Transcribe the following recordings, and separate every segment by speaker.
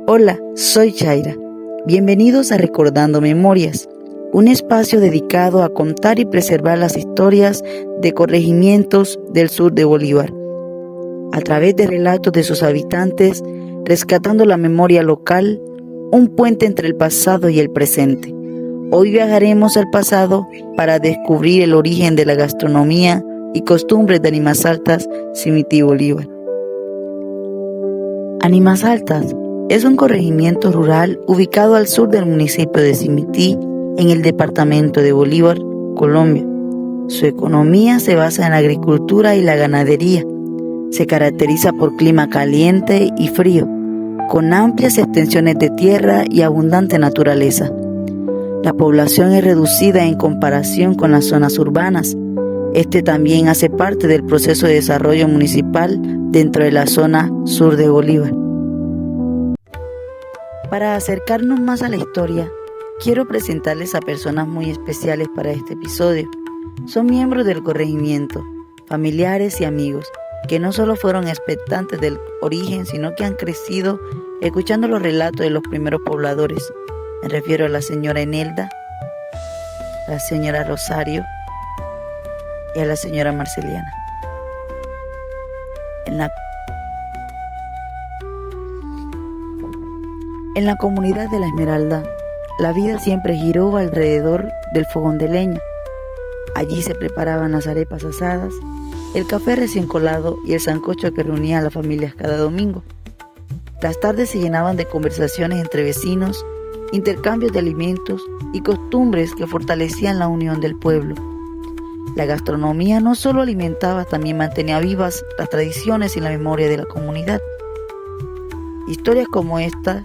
Speaker 1: Hola, soy Chaira. Bienvenidos a Recordando Memorias, un espacio dedicado a contar y preservar las historias de corregimientos del sur de Bolívar, a través de relatos de sus habitantes, rescatando la memoria local, un puente entre el pasado y el presente. Hoy viajaremos al pasado para descubrir el origen de la gastronomía y costumbres de Animasaltas, Simití, Bolívar. Animasaltas es un corregimiento rural ubicado al sur del municipio de Simití, en el departamento de Bolívar, Colombia. Su economía se basa en la agricultura y la ganadería. Se caracteriza por clima caliente y frío, con amplias extensiones de tierra y abundante naturaleza. La población es reducida en comparación con las zonas urbanas. Este también hace parte del proceso de desarrollo municipal dentro de la zona sur de Bolívar. Para acercarnos más a la historia, quiero presentarles a personas muy especiales para este episodio. Son miembros del corregimiento, familiares y amigos, que no solo fueron expectantes del origen, sino que han crecido escuchando los relatos de los primeros pobladores. Me refiero a la señora Enelda, a la señora Rosario y a la señora Marceliana. En la comunidad de La Esmeralda, la vida siempre giró alrededor del fogón de leña. Allí se preparaban las arepas asadas, el café recién colado y el sancocho que reunía a las familias cada domingo. Las tardes se llenaban de conversaciones entre vecinos, intercambios de alimentos y costumbres que fortalecían la unión del pueblo. La gastronomía no solo alimentaba, también mantenía vivas las tradiciones y la memoria de la comunidad. Historias como esta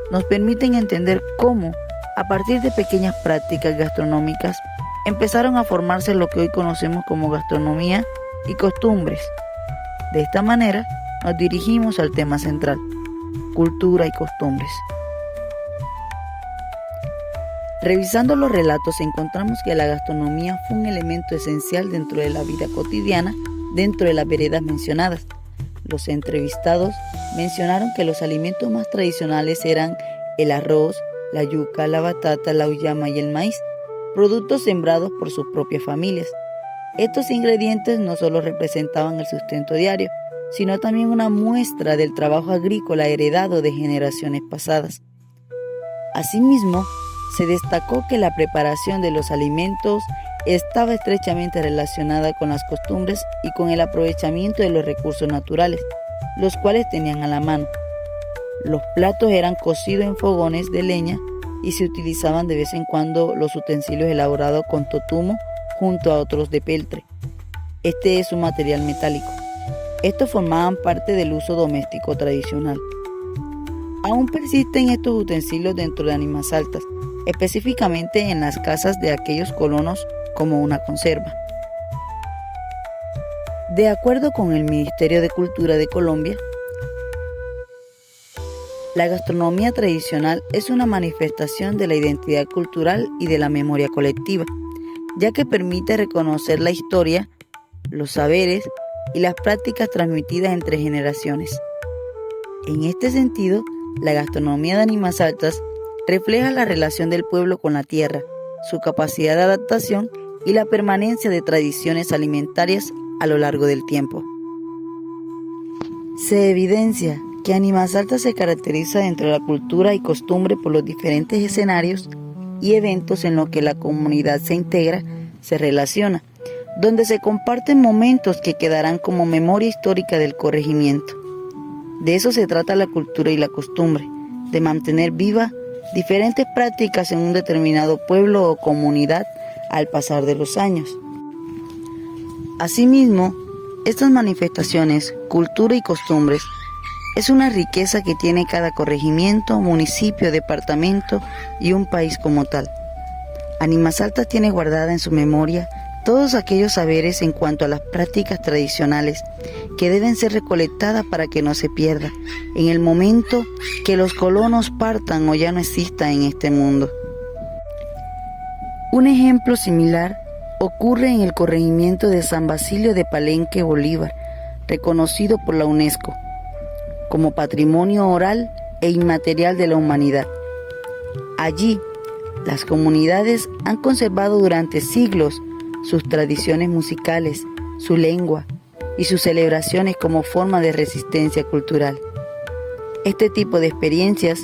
Speaker 1: nos permiten entender cómo, a partir de pequeñas prácticas gastronómicas, empezaron a formarse lo que hoy conocemos como gastronomía y costumbres. De esta manera, nos dirigimos al tema central: cultura y costumbres. Revisando los relatos, encontramos que la gastronomía fue un elemento esencial dentro de la vida cotidiana, dentro de las veredas mencionadas. Los entrevistados mencionaron que los alimentos más tradicionales eran el arroz, la yuca, la batata, la uyama y el maíz, productos sembrados por sus propias familias. Estos ingredientes no solo representaban el sustento diario, sino también una muestra del trabajo agrícola heredado de generaciones pasadas. Asimismo, se destacó que la preparación de los alimentos estaba estrechamente relacionada con las costumbres y con el aprovechamiento de los recursos naturales, los cuales tenían a la mano. Los platos eran cocidos en fogones de leña y se utilizaban de vez en cuando los utensilios elaborados con totumo junto a otros de peltre. Este es un material metálico. Estos formaban parte del uso doméstico tradicional. Aún persisten estos utensilios dentro de Animasaltas, específicamente en las casas de aquellos colonos como una conserva. De acuerdo con el Ministerio de Cultura de Colombia, la gastronomía tradicional es una manifestación de la identidad cultural y de la memoria colectiva, ya que permite reconocer la historia, los saberes y las prácticas transmitidas entre generaciones. En este sentido, la gastronomía de Animasaltas refleja la relación del pueblo con la tierra, su capacidad de adaptación y la permanencia de tradiciones alimentarias a lo largo del tiempo. Se evidencia que Animasaltas se caracteriza dentro de la cultura y costumbre por los diferentes escenarios y eventos en los que la comunidad se integra, se relaciona, donde se comparten momentos que quedarán como memoria histórica del corregimiento. De eso se trata la cultura y la costumbre, de mantener viva diferentes prácticas en un determinado pueblo o comunidad al pasar de los años. Asimismo, estas manifestaciones, cultura y costumbres, es una riqueza que tiene cada corregimiento, municipio, departamento y un país como tal. Animasaltas tiene guardada en su memoria todos aquellos saberes en cuanto a las prácticas tradicionales que deben ser recolectadas para que no se pierda en el momento que los colonos partan o ya no existan en este mundo. Un ejemplo similar ocurre en el corregimiento de San Basilio de Palenque, Bolívar, reconocido por la UNESCO como Patrimonio Oral e inmaterial de la humanidad. Allí, las comunidades han conservado durante siglos sus tradiciones musicales, su lengua y sus celebraciones como forma de resistencia cultural. Este tipo de experiencias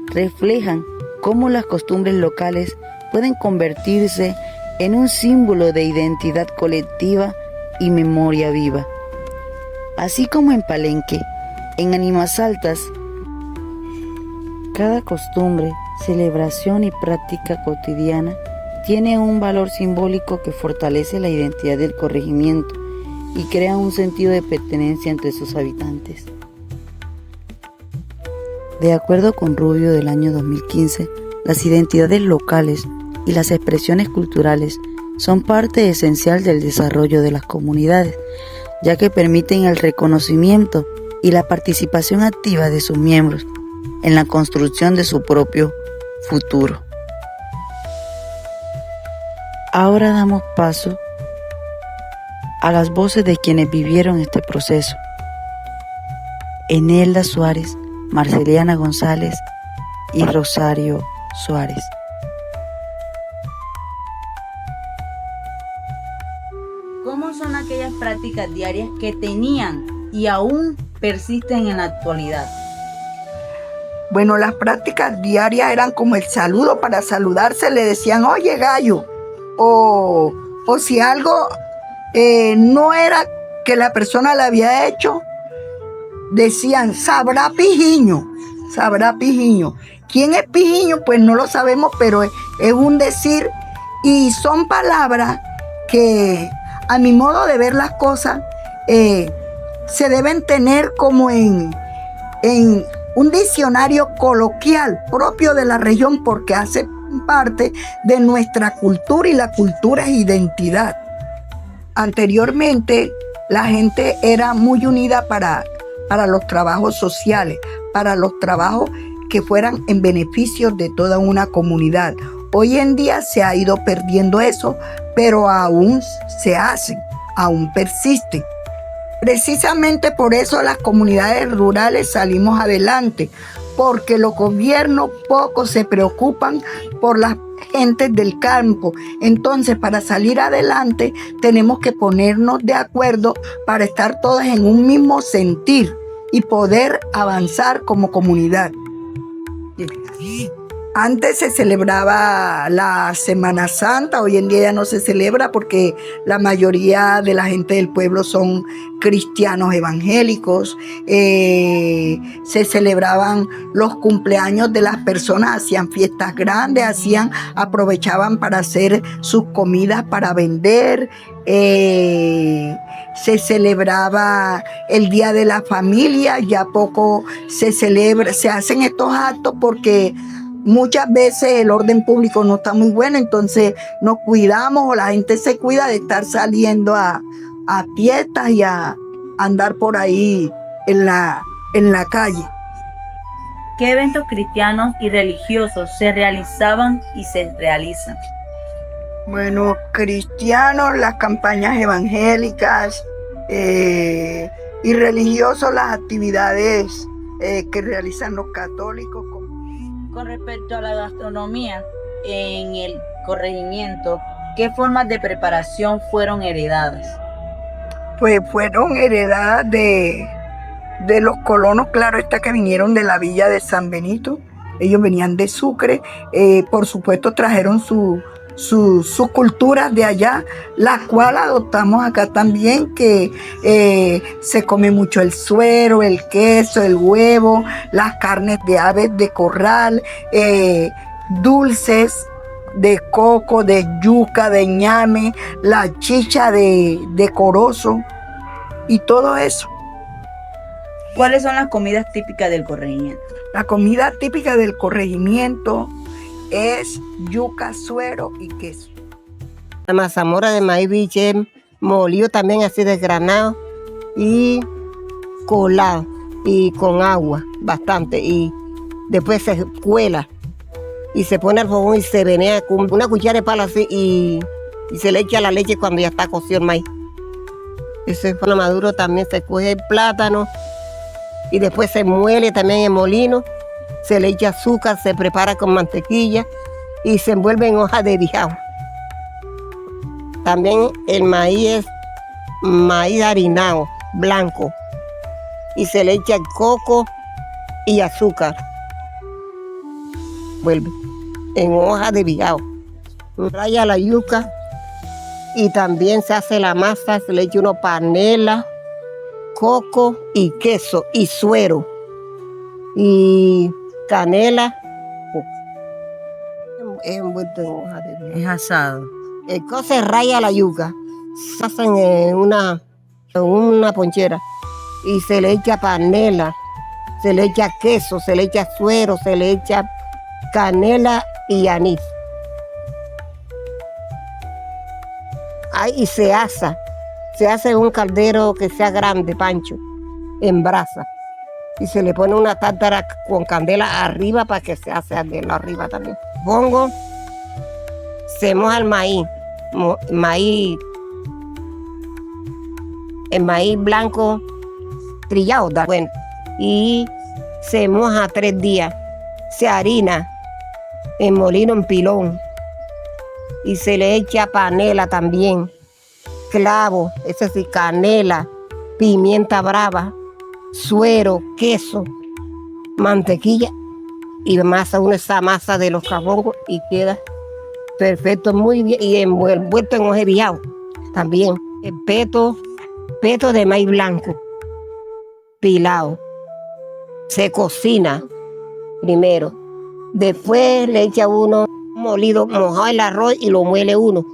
Speaker 1: reflejan cómo las costumbres locales pueden convertirse en un símbolo de identidad colectiva y memoria viva. Así como en Palenque, en Ánimas Altas, cada costumbre, celebración y práctica cotidiana tiene un valor simbólico que fortalece la identidad del corregimiento y crea un sentido de pertenencia entre sus habitantes. De acuerdo con Rubio del año 2015, las identidades locales y las expresiones culturales son parte esencial del desarrollo de las comunidades, ya que permiten el reconocimiento y la participación activa de sus miembros en la construcción de su propio futuro. Ahora damos paso a las voces de quienes vivieron este proceso. Enelda Suárez, Marceliana González y Rosario Suárez. ¿Cómo son aquellas prácticas diarias que tenían y aún persisten en la actualidad?
Speaker 2: Bueno, las prácticas diarias eran como el saludo. Para saludarse le decían, oye gallo, o si algo no era que la persona le había hecho, decían, sabrá Pijiño. ¿Quién es Pijiño? Pues no lo sabemos, pero es un decir, y son palabras que a mi modo de ver las cosas se deben tener como en un diccionario coloquial propio de la región, porque hace parte de nuestra cultura y la cultura es identidad. Anteriormente la gente era muy unida para los trabajos sociales, para los trabajos que fueran en beneficio de toda una comunidad. Hoy en día se ha ido perdiendo eso, pero aún se hacen, aún persisten. Precisamente por eso las comunidades rurales salimos adelante, porque los gobiernos poco se preocupan por las gentes del campo. Entonces, para salir adelante, tenemos que ponernos de acuerdo para estar todas en un mismo sentir y poder avanzar como comunidad. Antes se celebraba la Semana Santa, hoy en día ya no se celebra porque la mayoría de la gente del pueblo son cristianos evangélicos. Se celebraban los cumpleaños de las personas, hacían fiestas grandes, aprovechaban para hacer sus comidas para vender. Se celebraba el Día de la Familia, ya poco se hacen estos actos porque muchas veces el orden público no está muy bueno, entonces nos cuidamos o la gente se cuida de estar saliendo a fiestas y a andar por ahí en la calle.
Speaker 1: ¿Qué eventos cristianos y religiosos se realizaban y se realizan?
Speaker 2: Bueno, cristianos, las campañas evangélicas y religiosos, las actividades que realizan los católicos.
Speaker 1: Con respecto a la gastronomía en el corregimiento, ¿qué formas de preparación fueron heredadas?
Speaker 2: Pues fueron heredadas de los colonos, claro está, que vinieron de la villa de San Benito. Ellos venían de Sucre, por supuesto trajeron sus culturas de allá, la cual adoptamos acá también, que se come mucho el suero, el queso, el huevo, las carnes de aves de corral, dulces de coco, de yuca, de ñame, la chicha de corozo y todo eso.
Speaker 1: ¿Cuáles son las comidas típicas del corregimiento?
Speaker 2: La comida típica del corregimiento es yuca, suero y queso.
Speaker 3: La mazamorra de maíz biche, molido también así desgranado y colado y con agua bastante, y después se cuela y se pone al fogón y se venea con una cuchara de palo así y se le echa la leche cuando ya está cocido el maíz. Ese cuando maduro también se coge el plátano y después se muele también en molino se le echa azúcar, se prepara con mantequilla y se envuelve en hoja de bijao. También el maíz es maíz harinado, blanco, y se le echa coco y azúcar. Vuelve en hoja de bijao. Raya la yuca y también se hace la masa, se le echa una panela, coco y queso y suero y canela. Es envuelto en hoja de bijao.
Speaker 1: Es asado.
Speaker 3: El coco se raya la yuca, se hacen en una ponchera y se le echa panela, se le echa queso, se le echa suero, se le echa canela y anís. Ahí se asa, se hace en un caldero que sea grande, pancho, en brasa. Y se le pone una tártara con candela arriba para que se hace candela arriba también. Pongo, se moja el maíz, el maíz blanco trillado, da bueno, y se moja 3 días. Se harina en molino en pilón y se le echa panela también, clavo, ese sí, canela, pimienta brava, suero, queso, mantequilla y masa, esa masa de los cabongos y queda perfecto, muy bien, y envuelto en hoja de bijao también. El peto de maíz blanco, pilado, se cocina primero, después le echa uno molido, mojado el arroz y lo muele uno.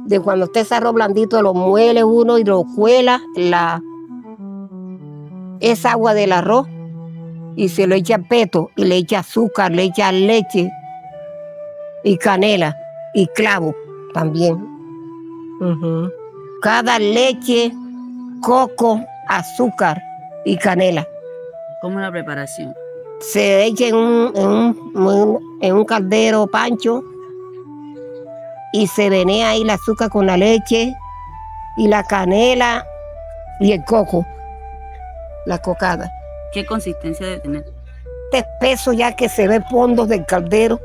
Speaker 3: De cuando esté ese arroz blandito lo muele uno y lo cuela esa agua del arroz y se lo echa peto y le echa azúcar, le echa leche y canela y clavo también. Cada leche, coco, azúcar y canela.
Speaker 1: ¿Cómo es la preparación?
Speaker 3: Se echa en un caldero pancho y se venea ahí el azúcar con la leche y la canela y el coco, la cocada.
Speaker 1: ¿Qué consistencia debe tener?
Speaker 3: Este espeso ya que se ve fondo del caldero,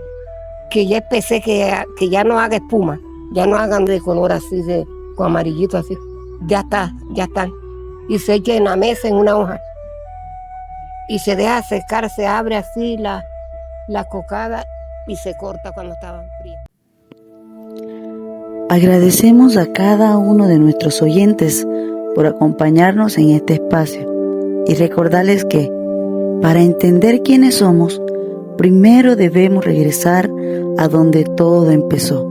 Speaker 3: que ya espesé, que ya no haga espuma, ya no hagan de color así, con amarillito así. Ya está. Y se echa en la mesa en una hoja. Y se deja secar, se abre así la cocada y se corta cuando estaban frías.
Speaker 1: Agradecemos a cada uno de nuestros oyentes por acompañarnos en este espacio y recordarles que para entender quiénes somos, primero debemos regresar a donde todo empezó,